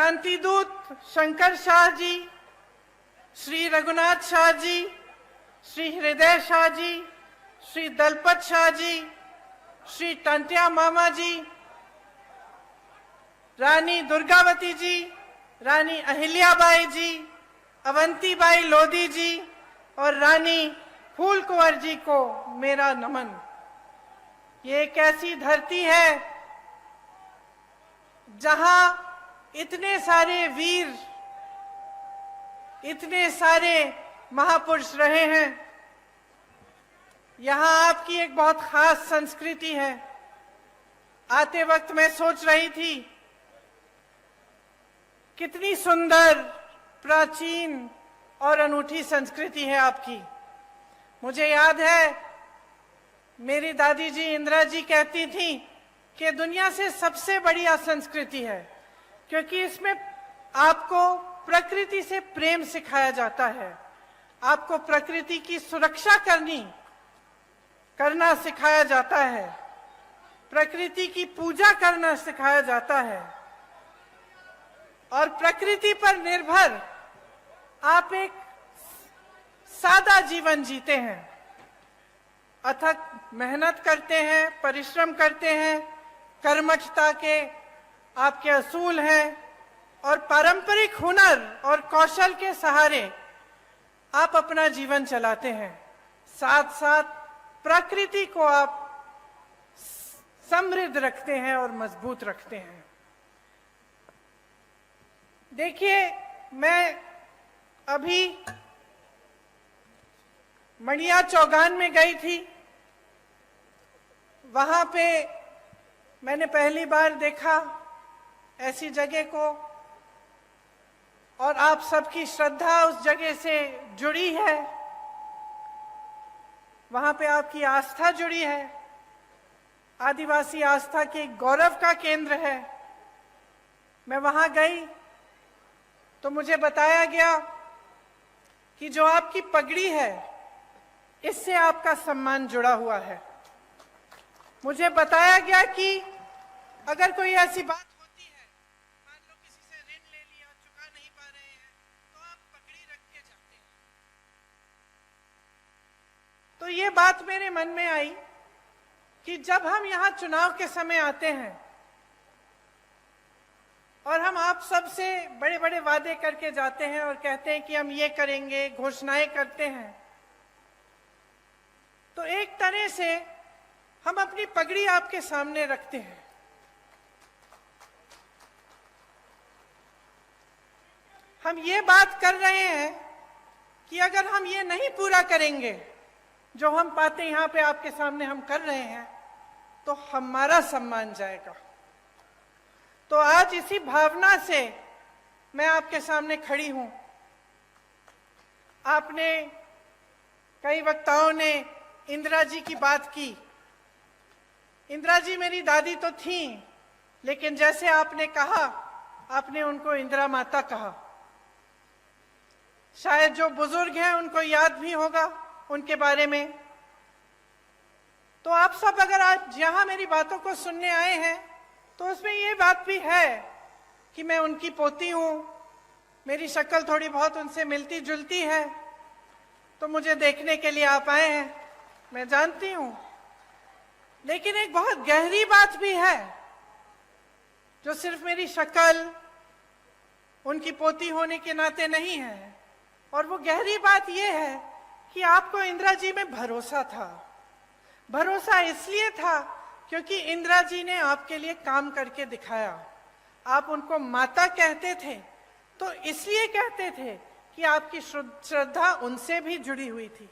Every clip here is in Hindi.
क्रांतिदूत शंकर शाह जी, श्री रघुनाथ शाह जी, श्री हृदय शाह जी, श्री दलपत शाह जी, श्री टंटिया मामा जी, रानी दुर्गावती जी, रानी अहिल्याबाई जी, अवंतीबाई लोधी जी और रानी फूल कुंवर जी को मेरा नमन। ये एक ऐसी धरती है जहां इतने सारे वीर, इतने सारे महापुरुष रहे हैं। यहाँ आपकी एक बहुत खास संस्कृति है। आते वक्त मैं सोच रही थी कितनी सुंदर, प्राचीन और अनूठी संस्कृति है आपकी। मुझे याद है मेरी दादी जी इंदिरा जी कहती थी कि दुनिया से सबसे बढ़िया संस्कृति है, क्योंकि इसमें आपको प्रकृति से प्रेम सिखाया जाता है, आपको प्रकृति की सुरक्षा करना सिखाया जाता है, प्रकृति की पूजा करना सिखाया जाता है और प्रकृति पर निर्भर आप एक सादा जीवन जीते हैं। अथक मेहनत करते हैं, परिश्रम करते हैं, कर्मठता के आपके असूल हैं और पारंपरिक हुनर और कौशल के सहारे आप अपना जीवन चलाते हैं। साथ साथ प्रकृति को आप समृद्ध रखते हैं और मजबूत रखते हैं। देखिए, मैं अभी मणिया चौगान में गई थी। वहां पे मैंने पहली बार देखा ऐसी जगह को, और आप सबकी श्रद्धा उस जगह से जुड़ी है, वहां पे आपकी आस्था जुड़ी है। आदिवासी आस्था के गौरव का केंद्र है। मैं वहां गई तो मुझे बताया गया कि जो आपकी पगड़ी है, इससे आपका सम्मान जुड़ा हुआ है। मुझे बताया गया कि अगर कोई ऐसी बात होती है, मान लो किसी से ऋण ले लिया, चुका नहीं पा रहे हैं, तो आप पगड़ी रख के जाते हैं। तो ये बात मेरे मन में आई कि जब हम यहाँ चुनाव के समय आते हैं और हम आप सबसे बड़े बड़े वादे करके जाते हैं और कहते हैं कि हम ये करेंगे, घोषणाएं करते हैं, तो एक तरह से हम अपनी पगड़ी आपके सामने रखते हैं। हम ये बात कर रहे हैं कि अगर हम ये नहीं पूरा करेंगे जो हम पाते यहाँ पे आपके सामने हम कर रहे हैं, तो हमारा सम्मान जाएगा। तो आज इसी भावना से मैं आपके सामने खड़ी हूं। आपने, कई वक्ताओं ने इंदिरा जी की बात की। इंदिरा जी मेरी दादी तो थी, लेकिन जैसे आपने कहा, आपने उनको इंदिरा माता कहा। शायद जो बुजुर्ग हैं उनको याद भी होगा उनके बारे में। तो आप सब अगर आज यहाँ मेरी बातों को सुनने आए हैं, तो उसमें ये बात भी है कि मैं उनकी पोती हूँ, मेरी शक्ल थोड़ी बहुत उनसे मिलती जुलती है, तो मुझे देखने के लिए आप आए हैं, मैं जानती हूँ। लेकिन एक बहुत गहरी बात भी है, जो सिर्फ मेरी शक्ल उनकी पोती होने के नाते नहीं है, और वो गहरी बात ये है कि आपको इंदिरा जी में भरोसा था। भरोसा इसलिए था क्योंकि इंदिरा जी ने आपके लिए काम करके दिखाया। आप उनको माता कहते थे, तो इसलिए कहते थे कि आपकी श्रद्धा उनसे भी जुड़ी हुई थी।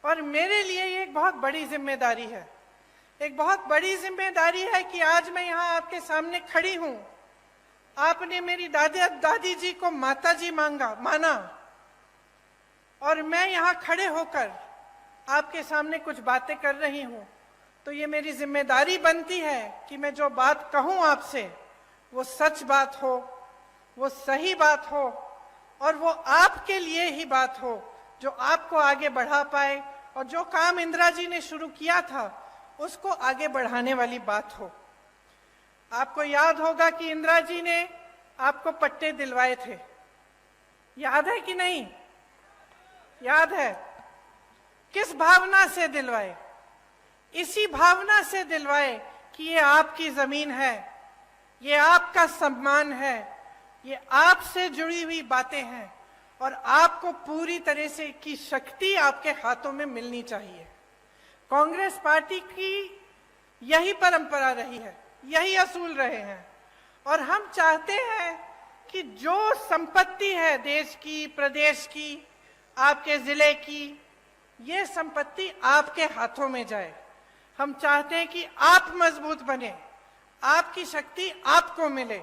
और मेरे लिए ये एक बहुत बड़ी जिम्मेदारी है, एक बहुत बड़ी जिम्मेदारी है कि आज मैं यहाँ आपके सामने खड़ी हूँ। आपने मेरी दादी जी को माता जी माना, और मैं यहाँ खड़े होकर आपके सामने कुछ बातें कर रही हूँ। तो ये मेरी जिम्मेदारी बनती है कि मैं जो बात कहूँ आपसे, वो सच बात हो, वो सही बात हो, और वो आपके लिए ही बात हो, जो आपको आगे बढ़ा पाए, और जो काम इंदिरा जी ने शुरू किया था उसको आगे बढ़ाने वाली बात हो। आपको याद होगा कि इंदिरा जी ने आपको पट्टे दिलवाए थे, याद है कि नहीं? याद है। किस भावना से दिलवाए? इसी भावना से दिलवाए कि ये आपकी जमीन है, ये आपका सम्मान है, ये आपसे जुड़ी हुई बातें हैं और आपको पूरी तरह से की शक्ति आपके हाथों में मिलनी चाहिए। कांग्रेस पार्टी की यही परंपरा रही है, यही असूल रहे हैं और हम चाहते हैं कि जो संपत्ति है देश की, प्रदेश की, आपके जिले की, ये संपत्ति आपके हाथों में जाए। हम चाहते हैं कि आप मजबूत बने, आपकी शक्ति आपको मिले।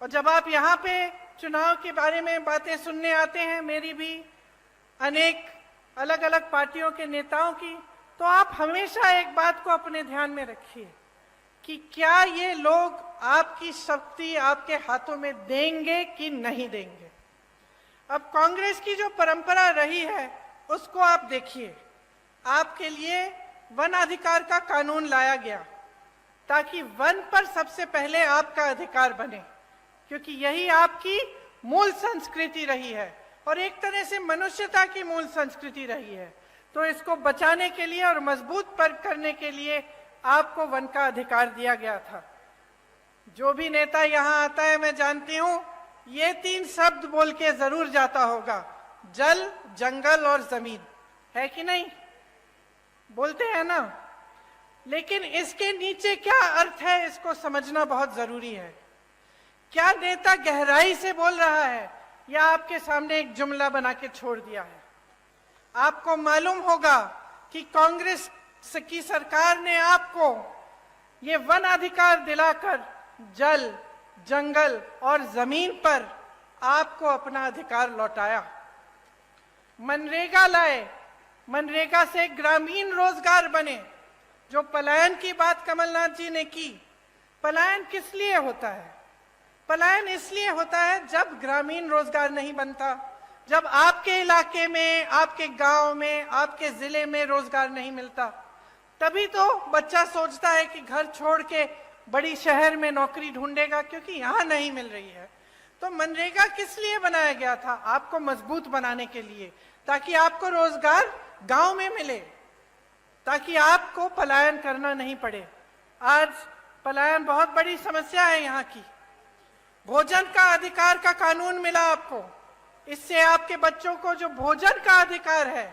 और जब आप यहाँ पे चुनाव के बारे में बातें सुनने आते हैं, मेरी भी, अनेक अलग अलग पार्टियों के नेताओं की, तो आप हमेशा एक बात को अपने ध्यान में रखिए कि क्या ये लोग आपकी शक्ति आपके हाथों में देंगे कि नहीं देंगे। अब कांग्रेस की जो परंपरा रही है उसको आप देखिए। आपके लिए वन अधिकार का कानून लाया गया ताकि वन पर सबसे पहले आपका अधिकार बने, क्योंकि यही आपकी मूल संस्कृति रही है और एक तरह से मनुष्यता की मूल संस्कृति रही है। तो इसको बचाने के लिए और मजबूत पर करने के लिए आपको वन का अधिकार दिया गया था। जो भी नेता यहाँ आता है, मैं जानती हूं ये 3 शब्द बोल के जरूर जाता होगा, जल, जंगल और जमीन, है कि नहीं? बोलते हैं ना। लेकिन इसके नीचे क्या अर्थ है, इसको समझना बहुत जरूरी है। क्या नेता गहराई से बोल रहा है या आपके सामने एक जुमला बना के छोड़ दिया है? आपको मालूम होगा कि कांग्रेस की सरकार ने आपको ये वन अधिकार दिलाकर जल, जंगल और जमीन पर आपको अपना अधिकार लौटाया। मनरेगा लाए, मनरेगा से ग्रामीण रोजगार बने। जो पलायन की बात कमलनाथ जी ने की, पलायन किस लिए होता है? पलायन इसलिए होता है जब ग्रामीण रोजगार नहीं बनता, जब आपके इलाके में, आपके गांव में, आपके जिले में रोजगार नहीं मिलता, तभी तो बच्चा सोचता है कि घर छोड़ के बड़ी शहर में नौकरी ढूंढेगा, क्योंकि यहाँ नहीं मिल रही है। तो मनरेगा किस लिए बनाया गया था? आपको मजबूत बनाने के लिए, ताकि आपको रोजगार गांव में मिले, ताकि आपको पलायन करना नहीं पड़े। आज पलायन बहुत बड़ी समस्या है यहाँ की। भोजन का अधिकार का कानून मिला आपको, इससे आपके बच्चों को जो भोजन का अधिकार है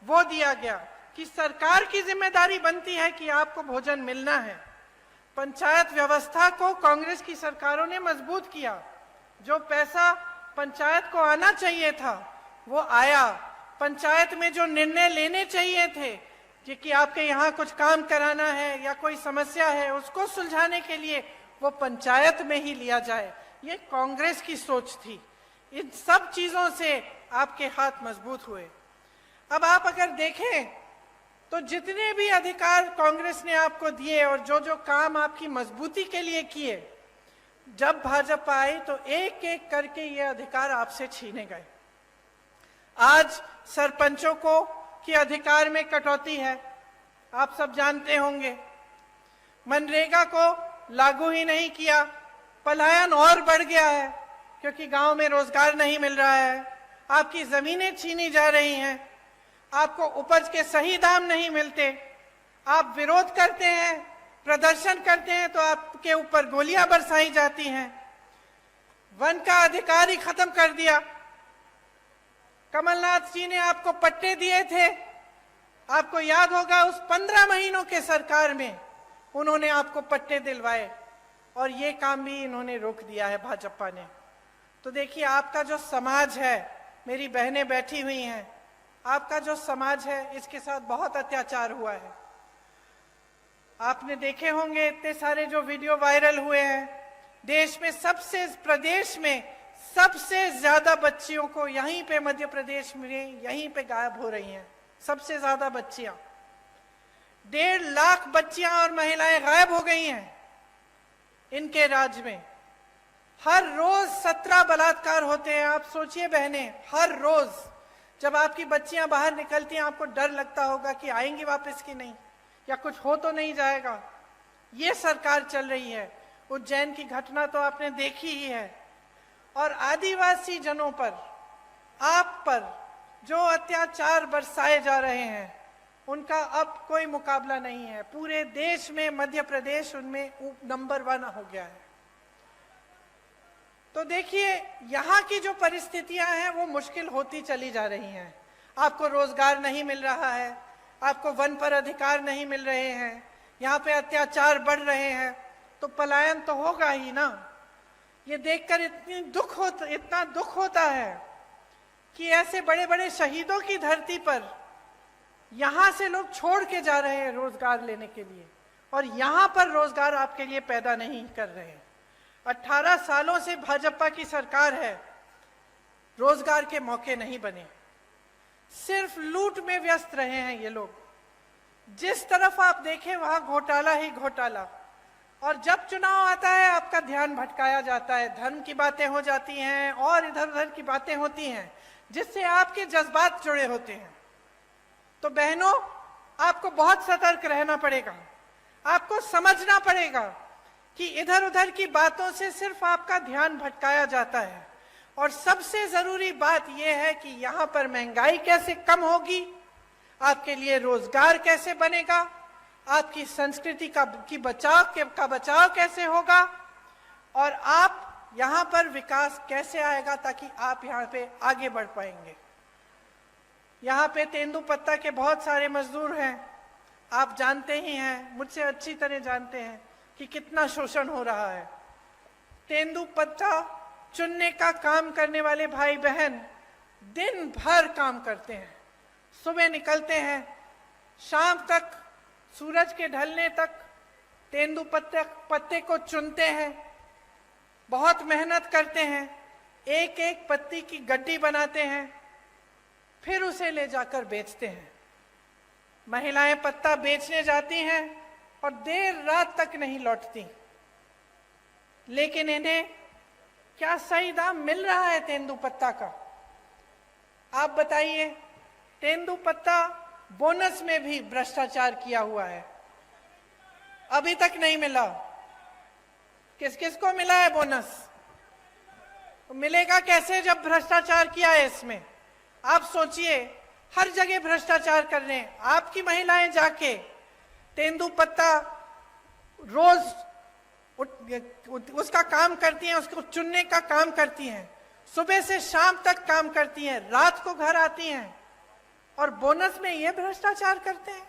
वो दिया गया कि सरकार की जिम्मेदारी बनती है कि आपको भोजन मिलना है। पंचायत व्यवस्था को कांग्रेस की सरकारों ने मजबूत किया। जो पैसा पंचायत को आना चाहिए था वो आया। पंचायत में जो निर्णय लेने चाहिए थे कि आपके यहाँ कुछ काम कराना है या कोई समस्या है उसको सुलझाने के लिए, वो पंचायत में ही लिया जाए, ये कांग्रेस की सोच थी। इन सब चीजों से आपके हाथ मजबूत हुए। अब आप अगर देखें तो जितने भी अधिकार कांग्रेस ने आपको दिए और जो जो काम आपकी मजबूती के लिए किए, जब भाजपा आई तो एक एक करके ये अधिकार आपसे छीने गए। आज सरपंचों को की अधिकार में कटौती है, आप सब जानते होंगे। मनरेगा को लागू ही नहीं किया, पलायन और बढ़ गया है क्योंकि गांव में रोजगार नहीं मिल रहा है। आपकी जमीनें छीनी जा रही हैं, आपको उपज के सही दाम नहीं मिलते, आप विरोध करते हैं, प्रदर्शन करते हैं तो आपके ऊपर गोलियां बरसाई जाती हैं। वन का अधिकार ही खत्म कर दिया। कमलनाथ जी ने आपको पट्टे दिए थे, आपको याद होगा उस 15 महीनों के सरकार में उन्होंने आपको पट्टे दिलवाए और ये काम भी इन्होंने रोक दिया है भाजपा ने। तो देखिए आपका जो समाज है, मेरी बहनें बैठी हुई हैं, आपका जो समाज है इसके साथ बहुत अत्याचार हुआ है। आपने देखे होंगे इतने सारे जो वीडियो वायरल हुए हैं। देश में प्रदेश में सबसे ज्यादा बच्चियों को यहीं पे मध्य प्रदेश में यहीं पे गायब हो रही हैं, सबसे ज्यादा बच्चियां। 1.5 लाख बच्चियां और महिलाएं गायब हो गई हैं इनके राज्य में। हर रोज 17 बलात्कार होते हैं। आप सोचिए बहनें, हर रोज जब आपकी बच्चियां बाहर निकलती हैं आपको डर लगता होगा कि आएंगी वापस कि नहीं, या कुछ हो तो नहीं जाएगा। ये सरकार चल रही है उज्जैन की घटना तो आपने देखी ही है। और आदिवासी जनों पर, आप पर जो अत्याचार बरसाए जा रहे हैं, उनका अब कोई मुकाबला नहीं है। पूरे देश में मध्य प्रदेश उनमें नंबर 1 हो गया है। तो देखिए, यहाँ की जो परिस्थितियां हैं वो मुश्किल होती चली जा रही हैं। आपको रोजगार नहीं मिल रहा है, आपको वन पर अधिकार नहीं मिल रहे हैं, यहाँ पे अत्याचार बढ़ रहे हैं, तो पलायन तो होगा ही ना। ये देखकर इतना दुख होता है कि ऐसे बड़े बड़े शहीदों की धरती पर यहाँ से लोग छोड़ के जा रहे हैं रोजगार लेने के लिए, और यहाँ पर रोजगार आपके लिए पैदा नहीं कर रहे हैं। 18 सालों से भाजपा की सरकार है, रोजगार के मौके नहीं बने, सिर्फ लूट में व्यस्त रहे हैं ये लोग। जिस तरफ आप देखें वहां घोटाला ही घोटाला, और जब चुनाव आता है आपका ध्यान भटकाया जाता है, धर्म की बातें हो जाती हैं और इधर उधर की बातें होती हैं जिससे आपके जज्बात जुड़े होते हैं। तो बहनों, आपको बहुत सतर्क रहना पड़ेगा, आपको समझना पड़ेगा कि इधर उधर की बातों से सिर्फ आपका ध्यान भटकाया जाता है। और सबसे जरूरी बात यह है कि यहाँ पर महंगाई कैसे कम होगी, आपके लिए रोजगार कैसे बनेगा, आपकी संस्कृति का बचाव कैसे होगा, और आप यहाँ पर विकास कैसे आएगा ताकि आप यहाँ पे आगे बढ़ पाएंगे। यहाँ पे तेंदुपत्ता के बहुत सारे मजदूर हैं, आप जानते ही हैं, मुझसे अच्छी तरह जानते हैं कि कितना शोषण हो रहा है। तेंदुपत्ता चुनने का काम करने वाले भाई बहन दिन भर काम करते हैं, सुबह निकलते हैं, शाम तक, सूरज के ढलने तक तेंदुपत्ते को चुनते हैं, बहुत मेहनत करते हैं, एक एक पत्ती की गड्डी बनाते हैं, फिर उसे ले जाकर बेचते हैं। महिलाएं पत्ता बेचने जाती हैं और देर रात तक नहीं लौटती, लेकिन इन्हें क्या सही दाम मिल रहा है तेंदुपत्ता का? आप बताइए। तेंदुपत्ता बोनस में भी भ्रष्टाचार किया हुआ है, अभी तक नहीं मिला। किस किस को मिला है बोनस? तो मिलेगा कैसे जब भ्रष्टाचार किया है इसमें? आप सोचिए, हर जगह भ्रष्टाचार कर रहे हैं। आपकी महिलाएं जाके तेंदुपत्ता रोज उसका काम करती हैं, उसको चुनने का काम करती हैं, सुबह से शाम तक काम करती हैं, रात को घर आती हैं, और बोनस में ये भ्रष्टाचार करते हैं,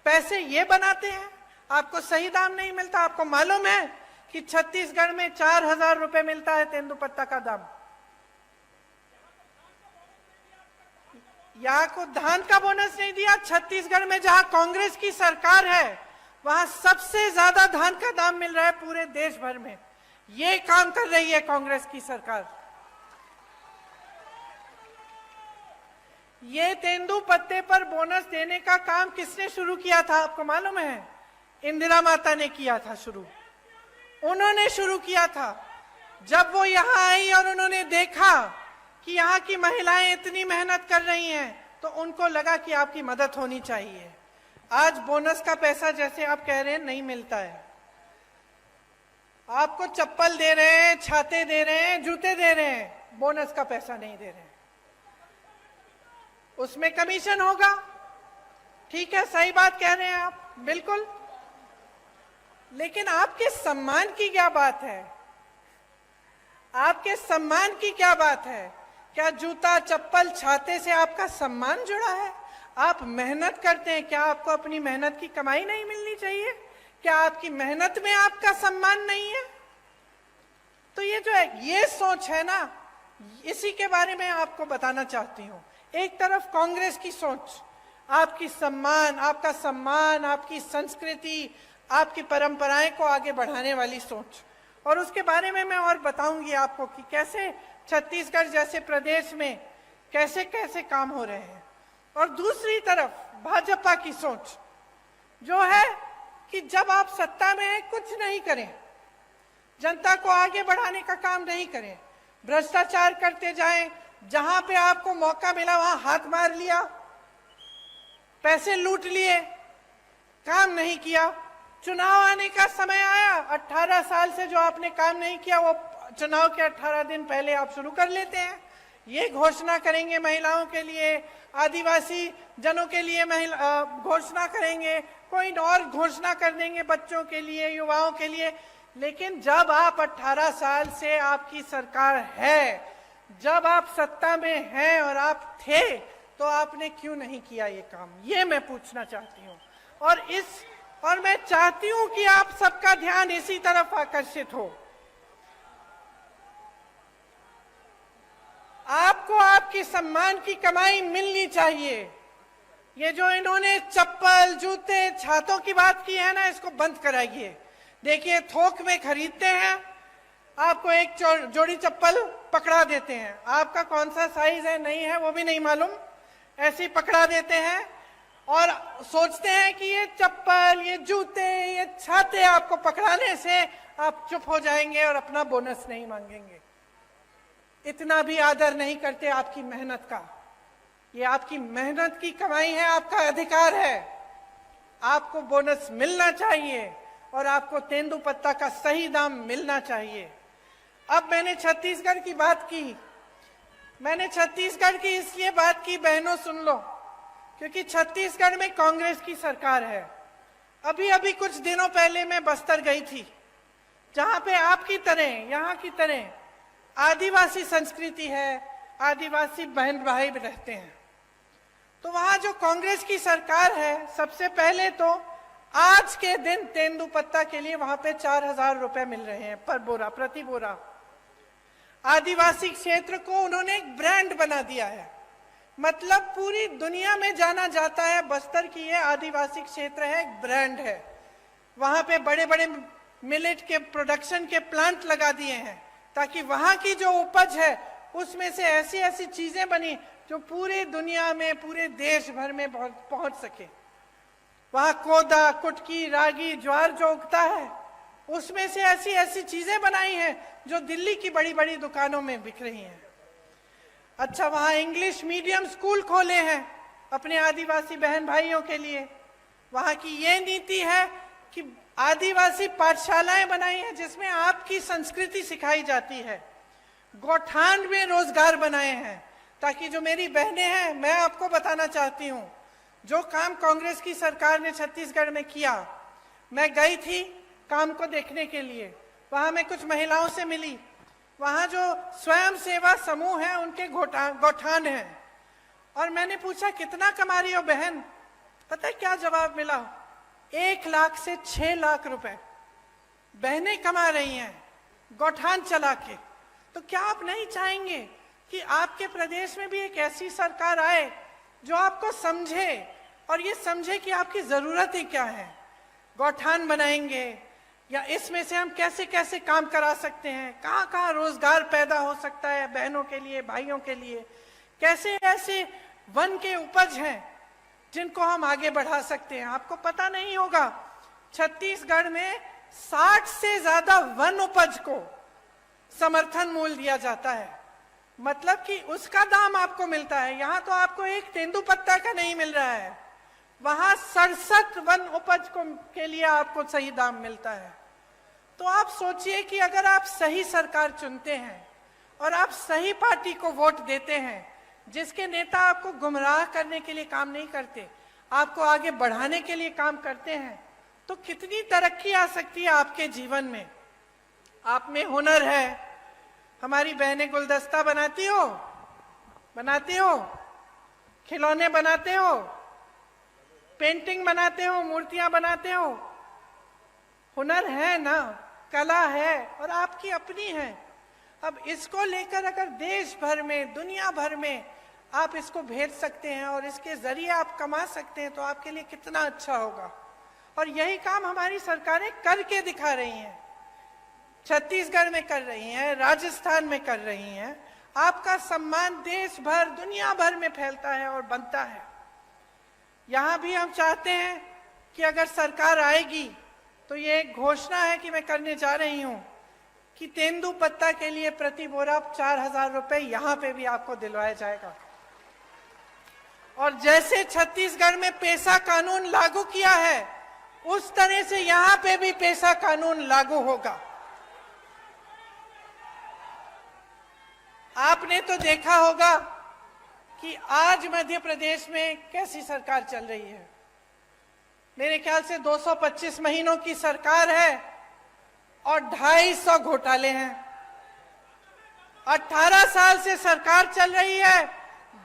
पैसे ये बनाते हैं, आपको सही दाम नहीं मिलता। आपको मालूम है कि छत्तीसगढ़ में 4000 रुपए मिलता है तेंदुपत्ता का दाम। यहाँ को धान का बोनस नहीं दिया। छत्तीसगढ़ में जहां कांग्रेस की सरकार है वहां सबसे ज्यादा धान का दाम मिल रहा है पूरे देश भर में। ये काम कर रही है कांग्रेस की सरकार। ये तेंदुपत्ते पर बोनस देने का काम किसने शुरू किया था आपको मालूम है? इंदिरा माता ने किया था शुरू, उन्होंने शुरू किया था। जब वो यहाँ आई और उन्होंने देखा कि यहाँ की महिलाएं इतनी मेहनत कर रही हैं, तो उनको लगा कि आपकी मदद होनी चाहिए। आज बोनस का पैसा जैसे आप कह रहे हैं नहीं मिलता है, आपको चप्पल दे रहे हैं, छाते दे रहे हैं, जूते दे रहे हैं, बोनस का पैसा नहीं दे रहे हैं। उसमें कमीशन होगा, ठीक है, सही बात कह रहे हैं आप, बिल्कुल। लेकिन आपके सम्मान की क्या बात है? आपके सम्मान की क्या बात है? क्या जूता, चप्पल, छाते से आपका सम्मान जुड़ा है? आप मेहनत करते हैं, क्या आपको अपनी मेहनत की कमाई नहीं मिलनी चाहिए? क्या आपकी मेहनत में आपका सम्मान नहीं है? तो ये जो है, ये सोच है ना, इसी के बारे में आपको बताना चाहती हूं। एक तरफ कांग्रेस की सोच, आपकी सम्मान, आपका सम्मान, आपकी संस्कृति, आपकी परंपराएं को आगे बढ़ाने वाली सोच, और उसके बारे में मैं और बताऊंगी आपको कि कैसे छत्तीसगढ़ जैसे प्रदेश में कैसे कैसे काम हो रहे हैं। और दूसरी तरफ भाजपा की सोच जो है कि जब आप सत्ता में हैं कुछ नहीं करें, जनता को आगे बढ़ाने का काम नहीं करें, भ्रष्टाचार करते जाएं, जहां पे आपको मौका मिला वहां हाथ मार लिया, पैसे लूट लिए, काम नहीं किया, चुनाव आने का समय आया, 18 साल से जो आपने काम नहीं किया वो चुनाव के 18 दिन पहले आप शुरू कर लेते हैं। ये घोषणा करेंगे महिलाओं के लिए, आदिवासी जनों के लिए घोषणा करेंगे, कोई और घोषणा कर देंगे बच्चों के लिए, युवाओं के लिए। लेकिन जब आप 18 साल से आपकी सरकार है, जब आप सत्ता में हैं और आप थे, तो आपने क्यों नहीं किया ये काम, ये मैं पूछना चाहती हूँ। और मैं चाहती हूँ कि आप सबका ध्यान इसी तरफ आकर्षित हो। आपको आपकी सम्मान की कमाई मिलनी चाहिए। ये जो इन्होंने चप्पल, जूते, छातों की बात की है ना, इसको बंद कराइए। देखिए, थोक में खरीदते हैं, आपको एक जोड़ी चप्पल पकड़ा देते हैं, आपका कौन सा साइज है नहीं है वो भी नहीं मालूम, ऐसे ही पकड़ा देते हैं और सोचते हैं कि ये चप्पल, ये जूते, ये छाते आपको पकड़ाने से आप चुप हो जाएंगे और अपना बोनस नहीं मांगेंगे। इतना भी आदर नहीं करते आपकी मेहनत का। ये आपकी मेहनत की कमाई है, आपका अधिकार है। आपको बोनस मिलना चाहिए और आपको तेंदुपत्ता का सही दाम मिलना चाहिए। अब मैंने छत्तीसगढ़ की बात की, मैंने छत्तीसगढ़ की इसलिए बात की, बहनों सुन लो, क्योंकि छत्तीसगढ़ में कांग्रेस की सरकार है। अभी अभी कुछ दिनों पहले मैं बस्तर गई थी, जहां पे आपकी तरह, यहाँ की तरह आदिवासी संस्कृति है, आदिवासी बहन भाई रहते हैं। तो वहां जो कांग्रेस की सरकार है, सबसे पहले तो आज के दिन तेंदुपत्ता के लिए वहां पे 4,000 रुपए मिल रहे हैं पर बोरा, प्रति बोरा। आदिवासी क्षेत्र को उन्होंने एक ब्रांड बना दिया है, मतलब पूरी दुनिया में जाना जाता है बस्तर की ये आदिवासी क्षेत्र है, एक ब्रांड है। वहां पे बड़े बड़े मिलेट के प्रोडक्शन के प्लांट लगा दिए हैं, ताकि वहां की जो उपज है उसमें से ऐसी ऐसी चीजें बनी जो पूरी दुनिया में, पूरे देश भर में पहुंच सके। वहां कोदा, कुटकी, रागी, ज्वार जो उगता है, उसमें से ऐसी ऐसी चीजें बनाई हैं जो दिल्ली की बड़ी बड़ी दुकानों में बिक रही हैं। अच्छा, वहां इंग्लिश मीडियम स्कूल खोले हैं अपने आदिवासी बहन भाइयों के लिए। वहां की ये नीति है कि आदिवासी पाठशालाएं बनाई हैं जिसमें आपकी संस्कृति सिखाई जाती है। गौठान में रोजगार बनाए हैं, ताकि जो मेरी बहनें हैं, मैं आपको बताना चाहती हूँ, जो काम कांग्रेस की सरकार ने छत्तीसगढ़ में किया, मैं गई थी काम को देखने के लिए। वहां मैं कुछ महिलाओं से मिली, वहां जो स्वयं सेवा समूह है उनके गौठान हैं, और मैंने पूछा कितना कमा रही हो बहन? पता है क्या जवाब मिला? 1 लाख से 6 लाख रुपए बहनें कमा रही हैं गौठान चला के। तो क्या आप नहीं चाहेंगे कि आपके प्रदेश में भी एक ऐसी सरकार आए जो आपको समझे और ये समझे कि आपकी जरूरतें क्या है? गौठान बनाएंगे या इसमें से हम कैसे कैसे काम करा सकते हैं, कहाँ कहाँ रोजगार पैदा हो सकता है बहनों के लिए, भाइयों के लिए, कैसे ऐसे वन के उपज हैं जिनको हम आगे बढ़ा सकते हैं। आपको पता नहीं होगा, छत्तीसगढ़ में 60 से ज्यादा वन उपज को समर्थन मूल्य दिया जाता है, मतलब कि उसका दाम आपको मिलता है। यहाँ तो आपको एक तेंदुपत्ता का नहीं मिल रहा है, वहां 67 वन उपज के लिए आपको सही दाम मिलता है। तो आप सोचिए कि अगर आप सही सरकार चुनते हैं और आप सही पार्टी को वोट देते हैं, जिसके नेता आपको गुमराह करने के लिए काम नहीं करते, आपको आगे बढ़ाने के लिए काम करते हैं, तो कितनी तरक्की आ सकती है आपके जीवन में। आप में हुनर है, हमारी बहनें गुलदस्ता बनाती हो, खिलौने बनाते हो, पेंटिंग बनाते हो, मूर्तियां बनाते हो, हुनर है ना, कला है और आपकी अपनी है। अब इसको लेकर अगर देश भर में, दुनिया भर में आप इसको भेज सकते हैं और इसके जरिए आप कमा सकते हैं, तो आपके लिए कितना अच्छा होगा। और यही काम हमारी सरकारें करके दिखा रही हैं, छत्तीसगढ़ में कर रही हैं, राजस्थान में कर रही हैं। आपका सम्मान देश भर, दुनिया भर में फैलता है और बनता है। यहाँ भी हम चाहते हैं कि अगर सरकार आएगी तो ये एक घोषणा है कि मैं करने जा रही हूँ कि तेंदुपत्ता के लिए प्रति बोरा 4,000 रुपए यहाँ पे भी आपको दिलवाया जाएगा। और जैसे छत्तीसगढ़ में पेशा कानून लागू किया है, उस तरह से यहां पे भी पेशा कानून लागू होगा। आपने तो देखा होगा कि आज मध्य प्रदेश में कैसी सरकार चल रही है। मेरे ख्याल से 225 महीनों की सरकार है और 250 घोटाले हैं। 18 साल से सरकार चल रही है,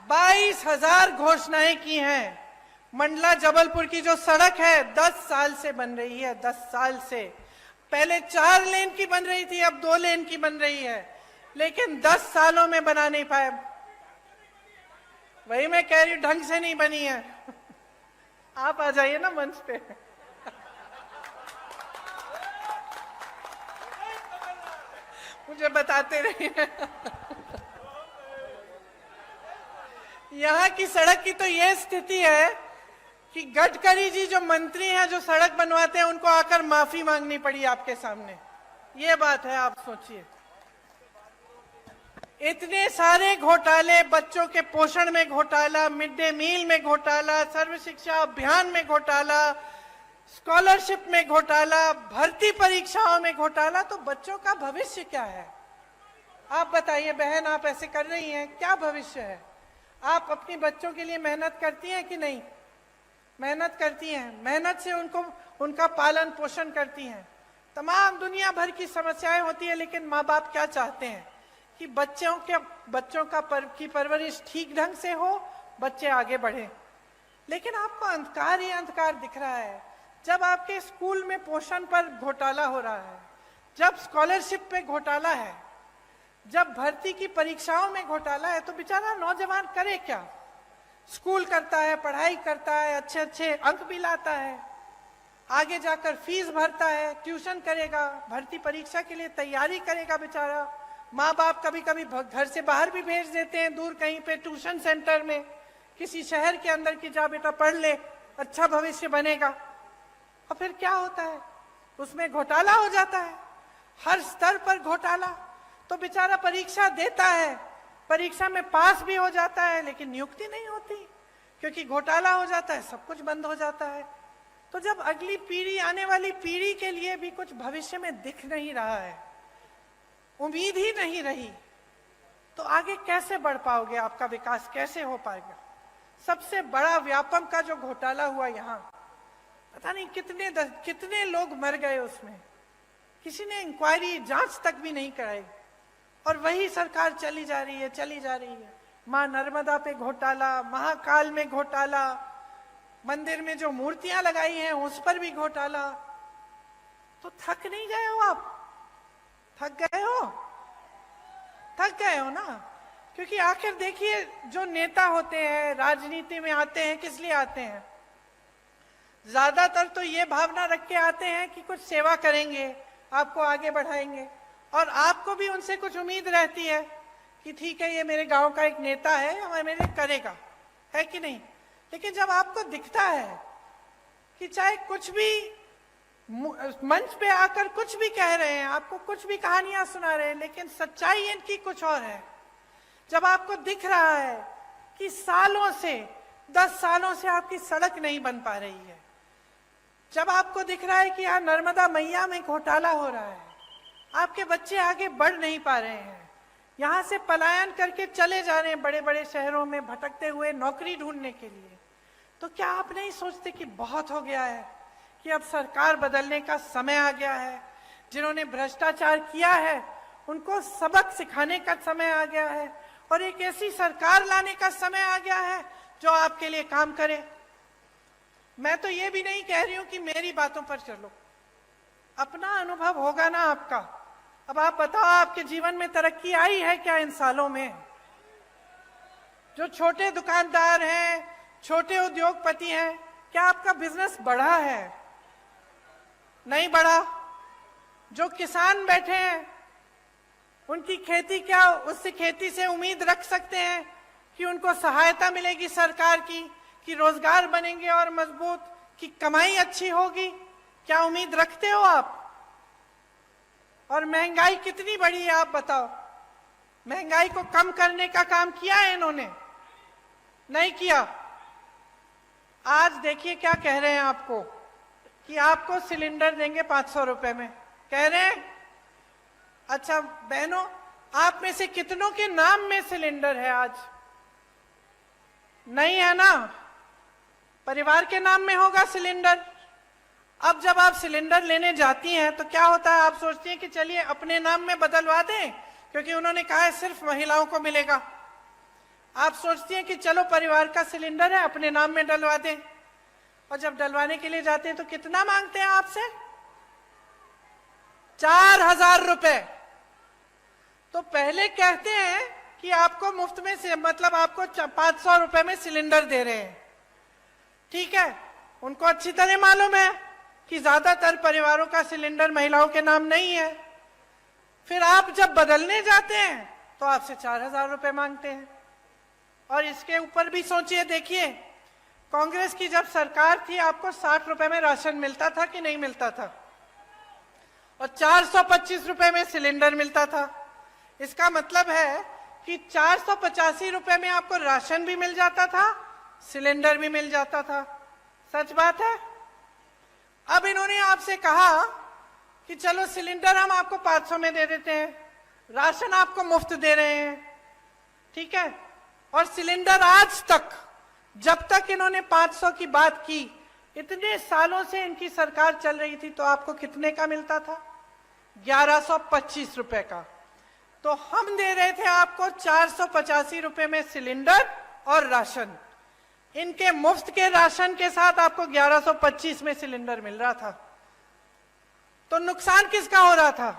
22,000 घोषणाएं की हैं। मंडला जबलपुर की जो सड़क है 10 साल से बन रही है, 10 साल से। पहले 4 लेन की बन रही थी, अब 2 लेन की बन रही है, लेकिन 10 सालों में बना नहीं पाए। वही मैं कह रही हूं, ढंग से नहीं बनी है। आप आ जाइए ना मंच पे। मुझे बताते रहिए। यहाँ की सड़क की तो ये स्थिति है कि गडकरी जी जो मंत्री हैं, जो सड़क बनवाते हैं, उनको आकर माफी मांगनी पड़ी आपके सामने। ये बात है, आप सोचिए। इतने सारे घोटाले, बच्चों के पोषण में घोटाला, मिड डे मील में घोटाला, सर्व शिक्षा अभियान में घोटाला, स्कॉलरशिप में घोटाला, भर्ती परीक्षाओं में घोटाला। तो बच्चों का भविष्य क्या है? आप बताइए बहन, आप ऐसे कर रही हैं, क्या भविष्य है? आप अपनी बच्चों के लिए मेहनत करती हैं कि नहीं? मेहनत करती हैं, मेहनत से उनका पालन पोषण करती हैं। तमाम दुनिया भर की समस्याएं होती है, लेकिन माँ बाप क्या चाहते हैं कि बच्चों की परवरिश ठीक ढंग से हो, बच्चे आगे बढ़े। लेकिन आपको अंधकार ही अंधकार दिख रहा है। जब आपके स्कूल में पोषण पर घोटाला हो रहा है, जब स्कॉलरशिप पे घोटाला है, जब भर्ती की परीक्षाओं में घोटाला है, तो बेचारा नौजवान करे क्या? स्कूल करता है, पढ़ाई करता है, अच्छे अच्छे अंक भी लाता है, आगे जाकर फीस भरता है, ट्यूशन करेगा, भर्ती परीक्षा के लिए तैयारी करेगा बेचारा। माँ बाप कभी कभी घर से बाहर भी भेज देते हैं, दूर कहीं पे ट्यूशन सेंटर में, किसी शहर के अंदर की, जा बेटा पढ़ ले, अच्छा भविष्य बनेगा। और फिर क्या होता है? उसमें घोटाला हो जाता है, हर स्तर पर घोटाला। तो बेचारा परीक्षा देता है, परीक्षा में पास भी हो जाता है, लेकिन नियुक्ति नहीं होती, क्योंकि घोटाला हो जाता है, सब कुछ बंद हो जाता है। तो जब अगली पीढ़ी, आने वाली पीढ़ी के लिए भी कुछ भविष्य में दिख नहीं रहा है, उम्मीद ही नहीं रही, तो आगे कैसे बढ़ पाओगे? आपका विकास कैसे हो पाएगा? सबसे बड़ा व्यापम का जो घोटाला हुआ यहाँ, पता नहीं कितने लोग मर गए उसमें, किसी ने इंक्वायरी, जांच तक भी नहीं कराई, और वही सरकार चली जा रही है, चली जा रही है। मां नर्मदा पे घोटाला, महाकाल में घोटाला, मंदिर में जो मूर्तियां लगाई हैं उस पर भी घोटाला। तो थक नहीं गए हो आप? थक गए हो? थक गए हो ना? क्योंकि आखिर देखिए, जो नेता होते हैं, राजनीति में आते हैं, किस लिए आते हैं? ज्यादातर तो ये भावना रख के आते हैं कि कुछ सेवा करेंगे, आपको आगे बढ़ाएंगे, और आपको भी उनसे कुछ उम्मीद रहती है कि ठीक है, ये मेरे गांव का एक नेता है और मेरे करेगा, है कि नहीं? लेकिन जब आपको दिखता है कि चाहे कुछ भी मंच पे आकर कुछ भी कह रहे हैं, आपको कुछ भी कहानियां सुना रहे हैं, लेकिन सच्चाई इनकी कुछ और है। जब आपको दिख रहा है कि सालों से, 10 सालों से आपकी सड़क नहीं बन पा रही है, जब आपको दिख रहा है कि यहाँ नर्मदा मैया में घोटाला हो रहा है, आपके बच्चे आगे बढ़ नहीं पा रहे हैं, यहाँ से पलायन करके चले जा रहे हैं बड़े बड़े शहरों में भटकते हुए नौकरी ढूंढने के लिए, तो क्या आप नहीं सोचते कि बहुत हो गया है, कि अब सरकार बदलने का समय आ गया है? जिन्होंने भ्रष्टाचार किया है उनको सबक सिखाने का समय आ गया है, और एक ऐसी सरकार लाने का समय आ गया है जो आपके लिए काम करे। मैं तो ये भी नहीं कह रही हूं कि मेरी बातों पर चलो, अपना अनुभव होगा ना आपका। अब आप बताओ, आपके जीवन में तरक्की आई है क्या इन सालों में? जो छोटे दुकानदार हैं, छोटे उद्योगपति हैं, क्या आपका बिजनेस बढ़ा है? नहीं बढ़ा। जो किसान बैठे हैं, उनकी खेती, क्या उससे खेती से उम्मीद रख सकते हैं कि उनको सहायता मिलेगी सरकार की, कि रोजगार बनेंगे और मजबूत, कि कमाई अच्छी होगी? क्या उम्मीद रखते हो आप? और महंगाई कितनी बढ़ी है आप बताओ? महंगाई को कम करने का काम किया है इन्होंने? नहीं किया। आज देखिए क्या कह रहे हैं आपको, कि आपको सिलेंडर देंगे 500 रुपए में, कह रहे हैं। अच्छा बहनों, आप में से कितनों के नाम में सिलेंडर है आज? नहीं है ना? परिवार के नाम में होगा सिलेंडर। अब जब आप सिलेंडर लेने जाती हैं तो क्या होता है, आप सोचती हैं कि चलिए अपने नाम में बदलवा दें, क्योंकि उन्होंने कहा है सिर्फ महिलाओं को मिलेगा। आप सोचती हैं कि चलो परिवार का सिलेंडर है, अपने नाम में डलवा दें। और जब डलवाने के लिए जाते हैं तो कितना मांगते हैं आपसे? 4000 रुपए। तो पहले कहते हैं कि आपको मुफ्त में से, मतलब आपको 500 रुपए में सिलेंडर दे रहे हैं। ठीक है, उनको अच्छी तरह मालूम है कि ज्यादातर परिवारों का सिलेंडर महिलाओं के नाम नहीं है। फिर आप जब बदलने जाते हैं तो आपसे 4000 रुपए मांगते हैं। और इसके ऊपर भी सोचिए, देखिए कांग्रेस की जब सरकार थी आपको 60 रुपए में राशन मिलता था कि नहीं मिलता था? और 425 रुपए में सिलेंडर मिलता था। इसका मतलब है कि 485 रुपए में आपको राशन भी मिल जाता था, सिलेंडर भी मिल जाता था। सच बात है। अब इन्होंने आपसे कहा कि चलो सिलेंडर हम आपको 500 में दे देते हैं, राशन आपको मुफ्त दे रहे हैं। ठीक है, और सिलेंडर आज तक, जब तक इन्होंने 500 की बात की, इतने सालों से इनकी सरकार चल रही थी, तो आपको कितने का मिलता था? 1125 रुपए का। तो हम दे रहे थे आपको 485 रुपए में सिलेंडर और राशन। इनके मुफ्त के राशन के साथ आपको 1125 में सिलेंडर मिल रहा था। तो नुकसान किसका हो रहा था?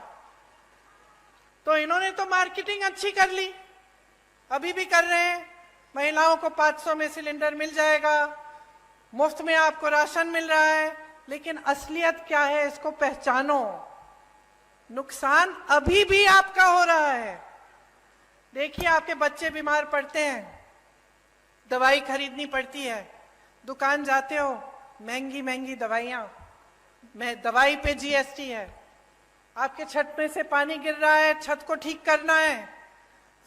तो इन्होंने तो मार्केटिंग अच्छी कर ली, अभी भी कर रहे हैं। महिलाओं को 500 में सिलेंडर मिल जाएगा, मुफ्त में आपको राशन मिल रहा है। लेकिन असलियत क्या है, इसको पहचानो। नुकसान अभी भी आपका हो रहा है। देखिए आपके बच्चे बीमार पड़ते हैं, दवाई खरीदनी पड़ती है, दुकान जाते हो, महंगी महंगी दवाइयां, दवाई पे जीएसटी है। आपके छत में से पानी गिर रहा है, छत को ठीक करना है,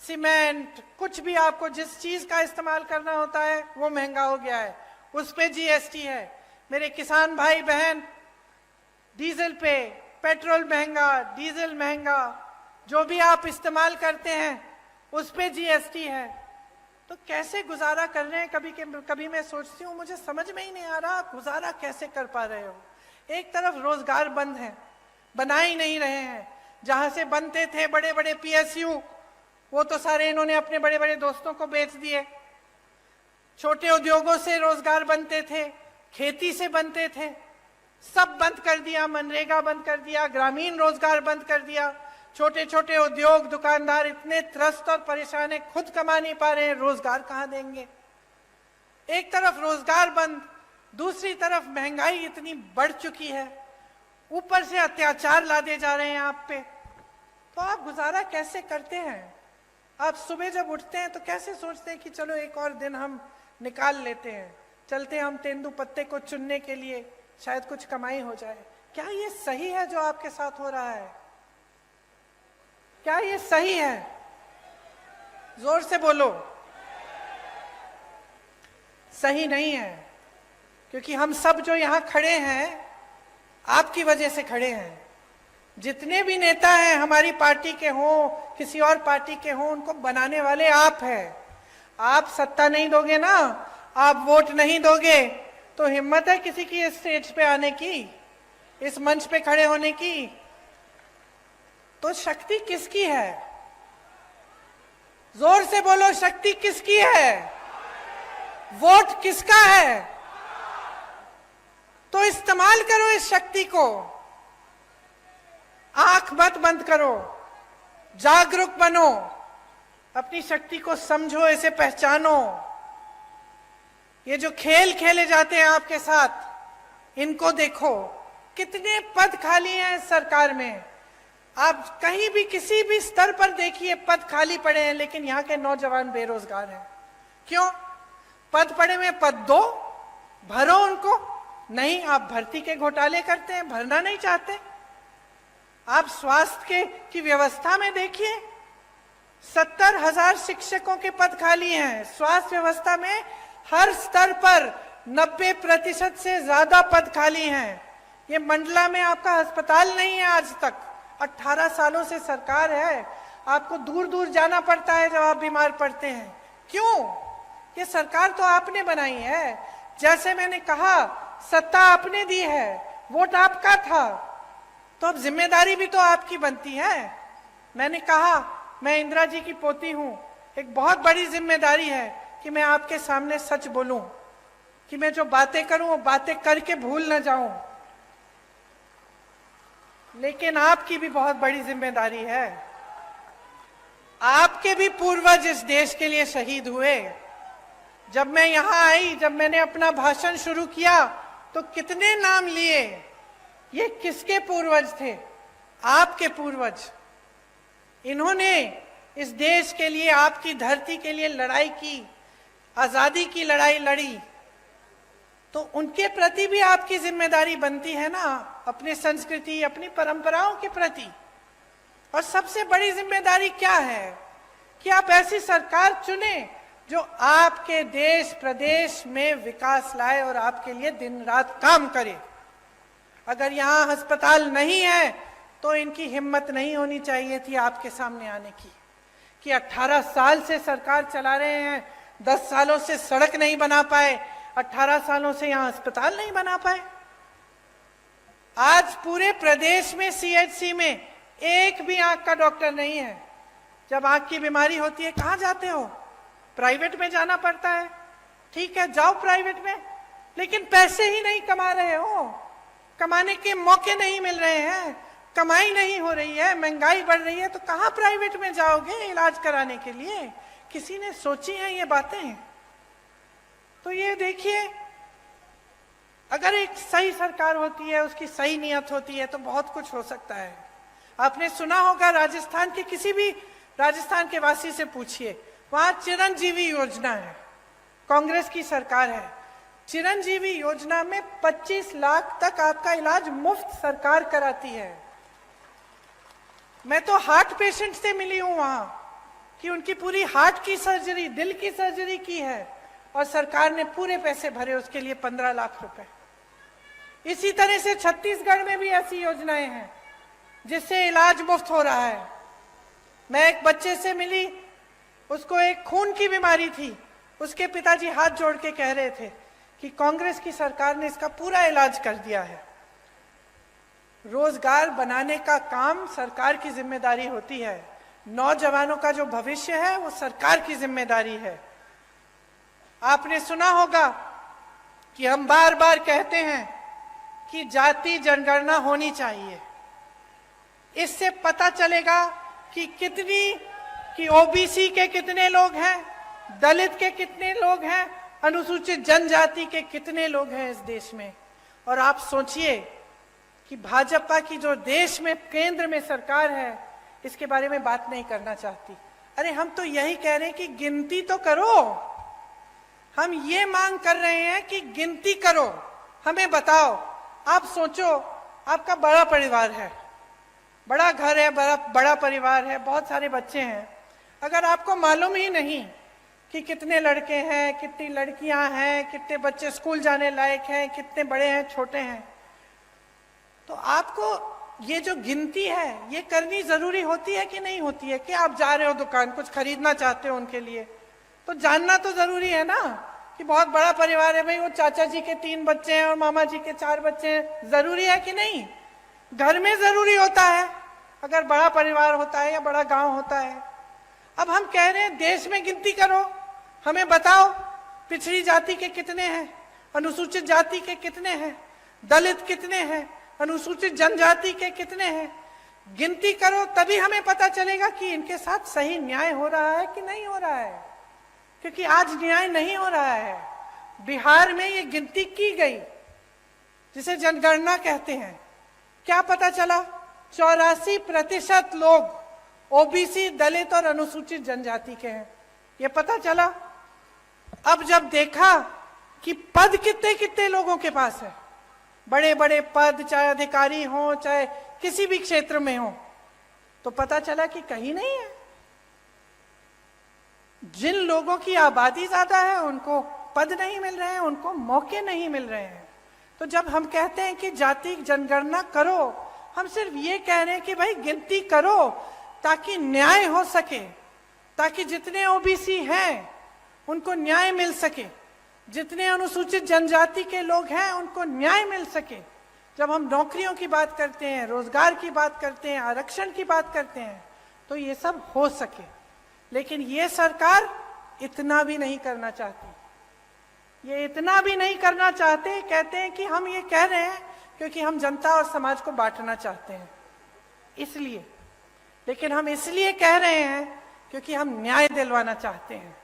सीमेंट, कुछ भी आपको जिस चीज का इस्तेमाल करना होता है वो महंगा हो गया है, उस पे जीएसटी है। मेरे किसान भाई बहन, डीजल पे, पेट्रोल महंगा, डीजल महंगा, जो भी आप इस्तेमाल करते हैं उस पे जीएसटी है। तो कैसे गुजारा कर रहे हैं? कभी मैं सोचती हूँ, मुझे समझ में ही नहीं आ रहा गुजारा कैसे कर पा रहे हो। एक तरफ रोजगार बंद है, बना ही नहीं रहे हैं। जहां से बनते थे बड़े बड़े पीएसयू, वो तो सारे इन्होंने अपने बड़े बड़े दोस्तों को बेच दिए। छोटे उद्योगों से रोजगार बनते थे, खेती से बनते थे, सब बंद कर दिया। मनरेगा बंद कर दिया, ग्रामीण रोजगार बंद कर दिया। छोटे छोटे उद्योग, दुकानदार इतने त्रस्त और परेशान है, खुद कमा नहीं पा रहे हैं, रोजगार कहां देंगे? एक तरफ रोजगार बंद, दूसरी तरफ महंगाई इतनी बढ़ चुकी है, ऊपर से अत्याचार लादे जा रहे हैं आप पे। तो आप गुजारा कैसे करते हैं? आप सुबह जब उठते हैं तो कैसे सोचते हैं कि चलो एक और दिन हम निकाल लेते हैं, चलते हैं हम तेंदू पत्ते को चुनने के लिए, शायद कुछ कमाई हो जाए। क्या ये सही है जो आपके साथ हो रहा है? क्या ये सही है? जोर से बोलो। सही नहीं है, क्योंकि हम सब जो यहां खड़े हैं आपकी वजह से खड़े हैं। जितने भी नेता हैं, हमारी पार्टी के हों, किसी और पार्टी के हों, उनको बनाने वाले आप हैं। आप सत्ता नहीं दोगे ना, आप वोट नहीं दोगे, तो हिम्मत है किसी की इस स्टेज पे आने की, इस मंच पे खड़े होने की? तो शक्ति किसकी है? जोर से बोलो, शक्ति किसकी है? वोट किसका है? तो इस्तेमाल करो इस शक्ति को। आंख मत बंद करो, जागरूक बनो, अपनी शक्ति को समझो, इसे पहचानो। ये जो खेल खेले जाते हैं आपके साथ, इनको देखो, कितने पद खाली हैं सरकार में। आप कहीं भी किसी भी स्तर पर देखिए, पद खाली पड़े हैं, लेकिन यहाँ के नौजवान बेरोजगार हैं। क्यों? पद पड़े हुए, पद दो, भरो उनको। नहीं, आप भर्ती के घोटाले करते हैं, भरना नहीं चाहते। आप स्वास्थ्य की व्यवस्था में देखिए, 70,000 शिक्षकों के पद खाली हैं। स्वास्थ्य व्यवस्था में हर स्तर पर 90% से ज्यादा पद खाली हैं। ये मंडला में आपका अस्पताल नहीं है आज तक। 18 सालों से सरकार है, आपको दूर दूर जाना पड़ता है जब आप बीमार पड़ते हैं। क्यों? ये सरकार तो आपने बनाई है। जैसे मैंने कहा, सत्ता आपने दी है, वोट आपका था, तो अब जिम्मेदारी भी तो आपकी बनती है। मैंने कहा, मैं इंदिरा जी की पोती हूं, एक बहुत बड़ी जिम्मेदारी है कि मैं आपके सामने सच बोलूं, कि मैं जो बातें करूं वो बातें करके भूल न जाऊं। लेकिन आपकी भी बहुत बड़ी जिम्मेदारी है। आपके भी पूर्वज इस देश के लिए शहीद हुए। जब मैं यहां आई, जब मैंने अपना भाषण शुरू किया, तो कितने नाम लिए। ये किसके पूर्वज थे? आपके पूर्वज। इन्होंने इस देश के लिए, आपकी धरती के लिए लड़ाई की, आजादी की लड़ाई लड़ी। तो उनके प्रति भी आपकी जिम्मेदारी बनती है ना, अपनी संस्कृति, अपनी परंपराओं के प्रति। और सबसे बड़ी जिम्मेदारी क्या है कि आप ऐसी सरकार चुने जो आपके देश प्रदेश में विकास लाए और आपके लिए दिन रात काम करे। अगर यहाँ अस्पताल नहीं है तो इनकी हिम्मत नहीं होनी चाहिए थी आपके सामने आने की, कि 18 साल से सरकार चला रहे हैं, 10 सालों से सड़क नहीं बना पाए, 18 सालों से यहाँ अस्पताल नहीं बना पाए। आज पूरे प्रदेश में सीएचसी में एक भी आंख का डॉक्टर नहीं है। जब आंख की बीमारी होती है कहाँ जाते हो? प्राइवेट में जाना पड़ता है। ठीक है, जाओ प्राइवेट में, लेकिन पैसे ही नहीं कमा रहे हो, कमाने के मौके नहीं मिल रहे हैं, कमाई नहीं हो रही है, महंगाई बढ़ रही है, तो कहाँ प्राइवेट में जाओगे इलाज कराने के लिए? किसी ने सोची है ये बातें? तो ये देखिए, अगर एक सही सरकार होती है, उसकी सही नियत होती है, तो बहुत कुछ हो सकता है। आपने सुना होगा, राजस्थान के किसी भी राजस्थान के वासी से पूछिए, वहां चिरंजीवी योजना है, कांग्रेस की सरकार है। चिरंजीवी योजना में 25 लाख तक आपका इलाज मुफ्त सरकार कराती है। मैं तो हार्ट पेशेंट से मिली हूं वहां, कि उनकी पूरी हार्ट की सर्जरी, दिल की सर्जरी की है, और सरकार ने पूरे पैसे भरे उसके लिए, 15 लाख रुपए। इसी तरह से छत्तीसगढ़ में भी ऐसी योजनाएं हैं जिससे इलाज मुफ्त हो रहा है। मैं एक बच्चे से मिली, उसको एक खून की बीमारी थी, उसके पिताजी हाथ जोड़ के कह रहे थे कि कांग्रेस की सरकार ने इसका पूरा इलाज कर दिया है। रोजगार बनाने का काम सरकार की जिम्मेदारी होती है, नौजवानों का जो भविष्य है वो सरकार की जिम्मेदारी है। आपने सुना होगा कि हम बार बार कहते हैं कि जाति जनगणना होनी चाहिए। इससे पता चलेगा कि ओबीसी के कितने लोग हैं, दलित के कितने लोग हैं, अनुसूचित जनजाति के कितने लोग हैं इस देश में। और आप सोचिए कि भाजपा की जो देश में केंद्र में सरकार है, इसके बारे में बात नहीं करना चाहती। अरे हम तो यही कह रहे हैं कि गिनती तो करो। हम ये मांग कर रहे हैं कि गिनती करो, हमें बताओ। आप सोचो, आपका बड़ा परिवार है, बड़ा घर है, बड़ा परिवार है, बहुत सारे बच्चे हैं। अगर आपको मालूम ही नहीं कि कितने लड़के हैं, कितनी लड़कियां हैं, कितने बच्चे स्कूल जाने लायक हैं, कितने बड़े हैं, छोटे हैं, तो आपको ये जो गिनती है ये करनी जरूरी होती है कि नहीं होती है? कि आप जा रहे हो दुकान, कुछ खरीदना चाहते हो उनके लिए, तो जानना तो जरूरी है ना कि बहुत बड़ा परिवार है भाई, वो चाचा जी के 3 बच्चे हैं और मामा जी के 4 बच्चे हैं। जरूरी है कि नहीं? घर में जरूरी होता है अगर बड़ा परिवार होता है या बड़ा गांव होता है। अब हम कह रहे हैं देश में गिनती करो, हमें बताओ पिछड़ी जाति के कितने हैं, अनुसूचित जाति के कितने हैं, दलित कितने हैं, अनुसूचित जनजाति के कितने हैं। गिनती करो, तभी हमें पता चलेगा कि इनके साथ सही न्याय हो रहा है कि नहीं हो रहा है। क्योंकि आज न्याय नहीं हो रहा है। बिहार में ये गिनती की गई जिसे जनगणना कहते हैं, क्या पता चला? 84% लोग ओबीसी, दलित और अनुसूचित जनजाति के हैं, ये पता चला। अब जब देखा कि पद कितने कितने लोगों के पास है, बड़े बड़े पद, चाहे अधिकारी हो चाहे किसी भी क्षेत्र में हो, तो पता चला कि कहीं नहीं है। जिन लोगों की आबादी ज्यादा है उनको पद नहीं मिल रहे हैं, उनको मौके नहीं मिल रहे हैं। तो जब हम कहते हैं कि जाति जनगणना करो, हम सिर्फ ये कह रहे हैं कि भाई गिनती करो ताकि न्याय हो सके, ताकि जितने ओबीसी हैं उनको न्याय मिल सके, जितने अनुसूचित जनजाति के लोग हैं उनको न्याय मिल सके। जब हम नौकरियों की बात करते हैं, रोजगार की बात करते हैं, आरक्षण की बात करते हैं, तो ये सब हो सके। लेकिन ये सरकार इतना भी नहीं करना चाहती। ये इतना भी नहीं करना चाहते। कहते हैं कि हम ये कह रहे हैं क्योंकि हम जनता और समाज को बांटना चाहते हैं, इसलिए। लेकिन हम इसलिए कह रहे हैं क्योंकि हम न्याय दिलवाना चाहते हैं,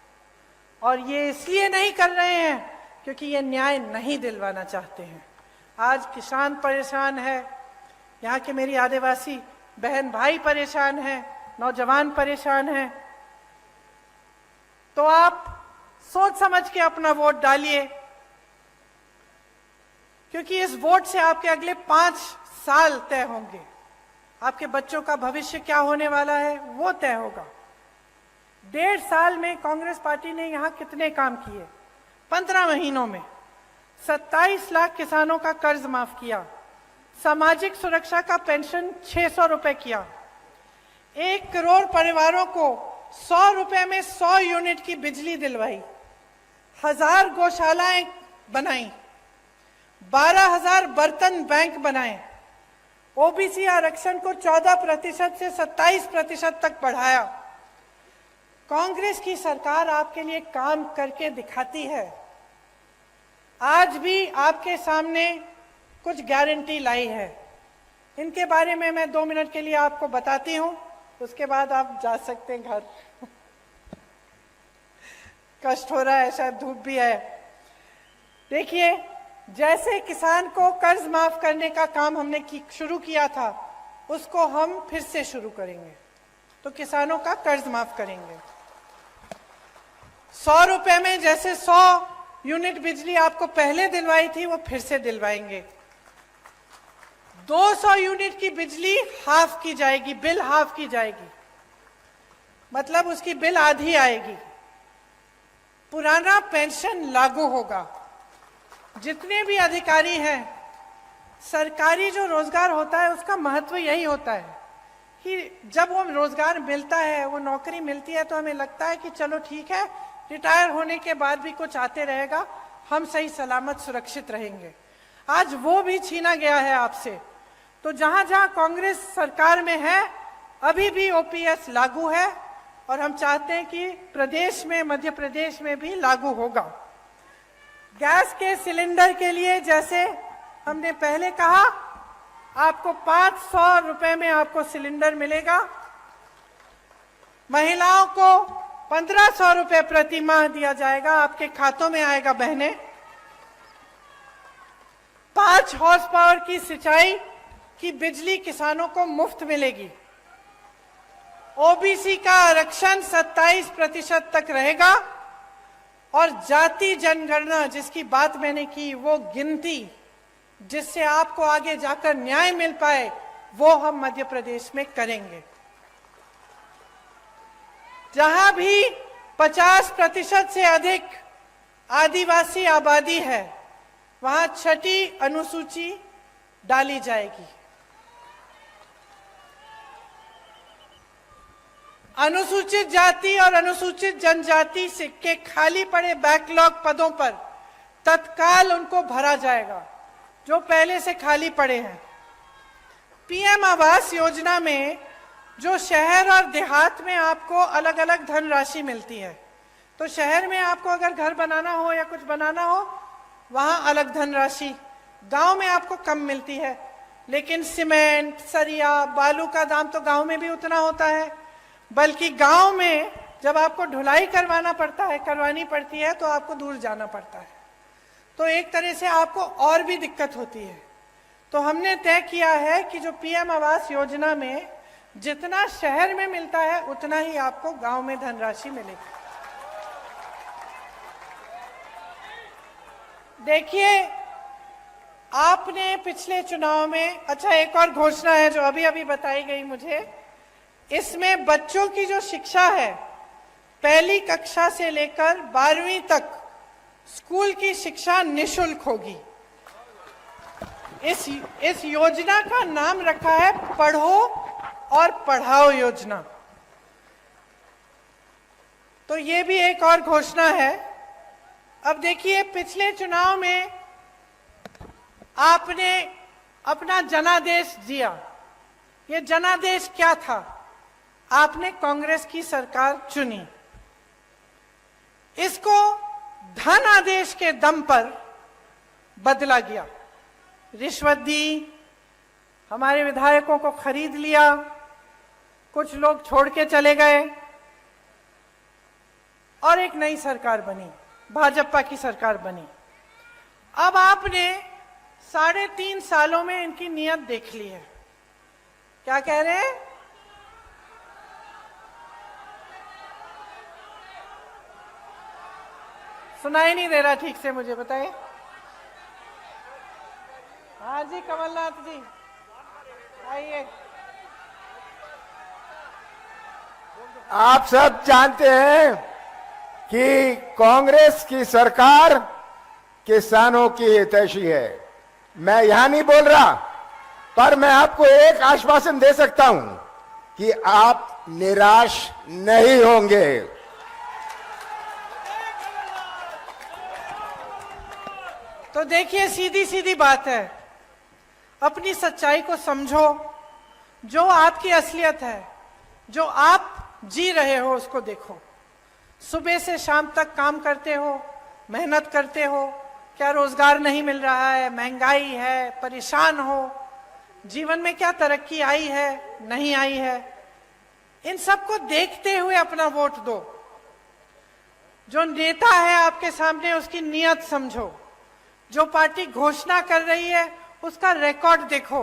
और ये इसलिए नहीं कर रहे हैं क्योंकि ये न्याय नहीं दिलवाना चाहते हैं। आज किसान परेशान है, यहाँ के मेरी आदिवासी बहन भाई परेशान हैं, नौजवान परेशान हैं। तो आप सोच समझ के अपना वोट डालिए, क्योंकि इस वोट से आपके अगले 5 साल तय होंगे। आपके बच्चों का भविष्य क्या होने वाला है वो तय होगा। 1.5 साल में कांग्रेस पार्टी ने यहाँ कितने काम किए? 15 महीनों में 27 लाख किसानों का कर्ज माफ किया, सामाजिक सुरक्षा का पेंशन 600 रुपए किया, 1 करोड़ परिवारों को 100 रुपए में 100 यूनिट की बिजली दिलवाई, 1000 गौशालाएं बनाई, 12,000 बर्तन बैंक बनाए, ओबीसी आरक्षण को 14% से 27% तक बढ़ाया। कांग्रेस की सरकार आपके लिए काम करके दिखाती है। आज भी आपके सामने कुछ गारंटी लाई है, इनके बारे में मैं 2 मिनट के लिए आपको बताती हूं, उसके बाद आप जा सकते हैं घर। कष्ट हो रहा है, शायद धूप भी है। देखिए, जैसे किसान को कर्ज माफ करने का काम हमने शुरू किया था, उसको हम फिर से शुरू करेंगे। तो किसानों का कर्ज माफ करेंगे। 100 रुपए में जैसे 100 यूनिट बिजली आपको पहले दिलवाई थी, वो फिर से दिलवाएंगे। 200 यूनिट की बिजली हाफ की जाएगी, बिल हाफ की जाएगी, मतलब उसकी बिल आधी आएगी। पुराना पेंशन लागू होगा। जितने भी अधिकारी हैं, सरकारी जो रोजगार होता है उसका महत्व यही होता है कि जब वो रोजगार मिलता है, वो नौकरी मिलती है, तो हमें लगता है कि चलो ठीक है, रिटायर होने के बाद भी कुछ आते रहेगा, हम सही सलामत सुरक्षित रहेंगे। आज वो भी छीना गया है आपसे। तो जहां जहां कांग्रेस सरकार में है, अभी भी ओपीएस लागू है, और हम चाहते हैं कि प्रदेश में, मध्य प्रदेश में भी लागू होगा। गैस के सिलेंडर के लिए जैसे हमने पहले कहा, आपको 500 रुपए में आपको सिलेंडर मिलेगा। महिलाओं को 1500 रुपए प्रति माह दिया जाएगा, आपके खातों में आएगा बहनें। 5 हॉर्स पावर की सिंचाई की बिजली किसानों को मुफ्त मिलेगी। ओबीसी का आरक्षण 27% तक रहेगा, और जाति जनगणना जिसकी बात मैंने की, वो गिनती जिससे आपको आगे जाकर न्याय मिल पाए, वो हम मध्य प्रदेश में करेंगे। जहां भी 50% से अधिक आदिवासी आबादी है, वहां 6ठी अनुसूची डाली जाएगी। अनुसूचित जाति और अनुसूचित जनजाति के खाली पड़े बैकलॉग पदों पर तत्काल उनको भरा जाएगा, जो पहले से खाली पड़े हैं। पीएम आवास योजना में जो शहर और देहात में आपको अलग अलग धनराशि मिलती है, तो शहर में आपको अगर घर बनाना हो या कुछ बनाना हो, वहां अलग धनराशि, गांव में आपको कम मिलती है। लेकिन सीमेंट, सरिया, बालू का दाम तो गांव में भी उतना होता है, बल्कि गांव में जब आपको ढुलाई करवानी पड़ती है, तो आपको दूर जाना पड़ता है। तो एक तरह से आपको और भी दिक्कत होती है। तो हमने तय किया है कि जो पीएम आवास योजना में जितना शहर में मिलता है, उतना ही आपको गांव में धनराशि मिलेगी। देखिए, आपने पिछले चुनाव में, अच्छा एक और घोषणा है जो अभी अभी बताई गई मुझे, इसमें बच्चों की जो शिक्षा है, पहली कक्षा से लेकर 12वीं तक स्कूल की शिक्षा निशुल्क होगी। इस योजना का नाम रखा है पढ़ो और पढ़ाओ योजना। तो ये भी एक और घोषणा है। अब देखिए, पिछले चुनाव में आपने अपना जनादेश दिया। ये जनादेश क्या था? आपने कांग्रेस की सरकार चुनी, इसको धन आदेश के दम पर बदला गया। रिश्वत दी, हमारे विधायकों को खरीद लिया, कुछ लोग छोड़ के चले गए और एक नई सरकार बनी, भाजपा की सरकार बनी। अब आपने 3.5 सालों में इनकी नीयत देख ली है। क्या कह रहे हैं? सुनाई नहीं दे रहा ठीक से, मुझे बताइए। हाँ जी, कमलनाथ जी आइए। आप सब जानते हैं कि कांग्रेस की सरकार किसानों की हितैषी है। मैं यहां नहीं बोल रहा, पर मैं आपको एक आश्वासन दे सकता हूं कि आप निराश नहीं होंगे। तो देखिए, सीधी सीधी बात है, अपनी सच्चाई को समझो। जो आपकी असलियत है, जो आप जी रहे हो, उसको देखो। सुबह से शाम तक काम करते हो, मेहनत करते हो, क्या रोजगार नहीं मिल रहा है, महंगाई है, परेशान हो, जीवन में क्या तरक्की आई है, नहीं आई है। इन सबको देखते हुए अपना वोट दो। जो नेता है आपके सामने, उसकी नीयत समझो। जो पार्टी घोषणा कर रही है, उसका रिकॉर्ड देखो।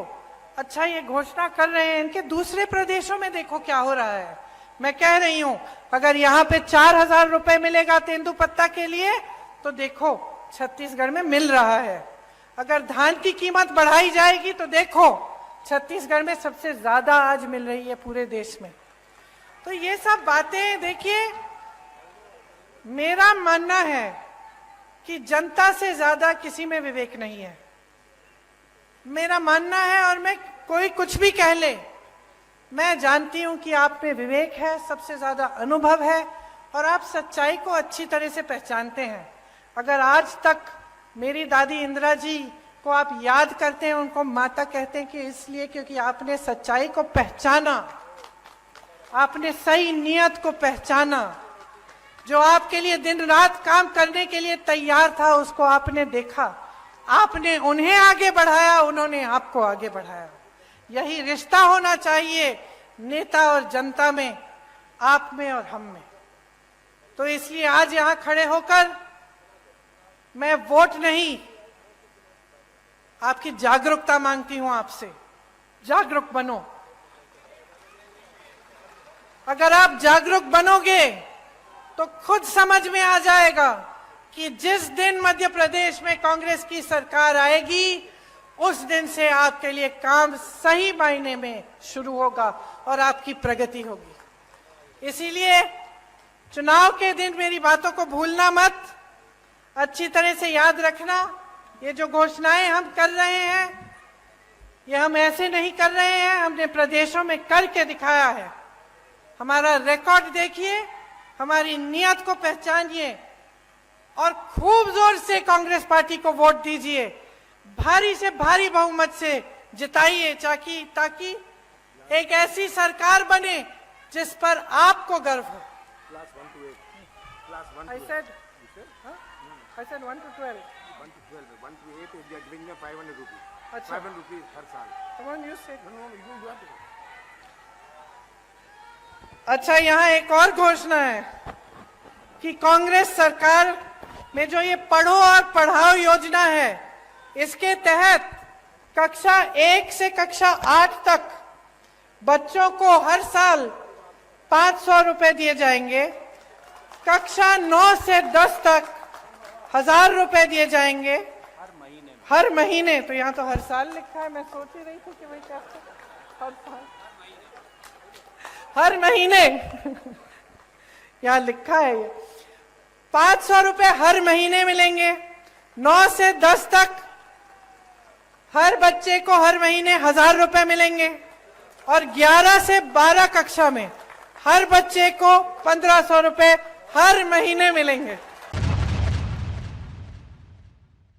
अच्छा, ये घोषणा कर रहे हैं, इनके दूसरे प्रदेशों में देखो क्या हो रहा है। मैं कह रही हूं, अगर यहाँ पे 4,000 रुपए मिलेगा तेंदुपत्ता के लिए, तो देखो छत्तीसगढ़ में मिल रहा है। अगर धान की कीमत बढ़ाई जाएगी, तो देखो छत्तीसगढ़ में सबसे ज्यादा आज मिल रही है पूरे देश में। तो ये सब बातें देखिए, मेरा मानना है कि जनता से ज्यादा किसी में विवेक नहीं है, मेरा मानना है। और मैं, कोई कुछ भी कह ले, मैं जानती हूं कि आप में विवेक है, सबसे ज्यादा अनुभव है और आप सच्चाई को अच्छी तरह से पहचानते हैं। अगर आज तक मेरी दादी इंदिरा जी को आप याद करते हैं, उनको माता कहते हैं, कि इसलिए क्योंकि आपने सच्चाई को पहचाना, आपने सही नियत को पहचाना। जो आपके लिए दिन रात काम करने के लिए तैयार था, उसको आपने देखा, आपने उन्हें आगे बढ़ाया, उन्होंने आपको आगे बढ़ाया। यही रिश्ता होना चाहिए नेता और जनता में, आप में और हम में। तो इसलिए आज यहां खड़े होकर मैं वोट नहीं, आपकी जागरूकता मांगती हूं आपसे। जागरूक बनो। अगर आप जागरूक बनोगे तो खुद समझ में आ जाएगा कि जिस दिन मध्य प्रदेश में कांग्रेस की सरकार आएगी, उस दिन से आपके लिए काम सही मायने में शुरू होगा और आपकी प्रगति होगी। इसीलिए चुनाव के दिन मेरी बातों को भूलना मत, अच्छी तरह से याद रखना। ये जो घोषणाएं हम कर रहे हैं, ये हम ऐसे नहीं कर रहे हैं, हमने प्रदेशों में करके दिखाया है। हमारा रिकॉर्ड देखिए, हमारी नियत को पहचानिए और खूब जोर से कांग्रेस पार्टी को वोट दीजिए। भारी से भारी बहुमत से जिताइए, ताकि एक ऐसी सरकार बने जिस पर आपको गर्व हो। I said 1 to 12. 1 to 12. 1 to 8, they are giving them 500 rupees. अच्छा। 500 rupees हर साल. Come on, you say. No, you have to. अच्छा, यहाँ एक और घोषणा है कि कांग्रेस सरकार में जो ये पढ़ो और पढ़ाओ योजना है, इसके तहत कक्षा 1 से कक्षा 8 तक बच्चों को हर साल 500 रुपए दिए जाएंगे। कक्षा 9 से 10 तक 1000 रुपए दिए जाएंगे हर महीने। तो यहाँ तो हर साल लिखा है, मैं सोच ही रही थी कि भाई कैसे हर साल, हर महीने यहाँ लिखा है। ये 500 रुपए हर महीने मिलेंगे। 9 से 10 तक हर बच्चे को हर महीने 1000 रुपए मिलेंगे और 11 से 12 कक्षा में हर बच्चे को 1500 रुपए हर महीने मिलेंगे।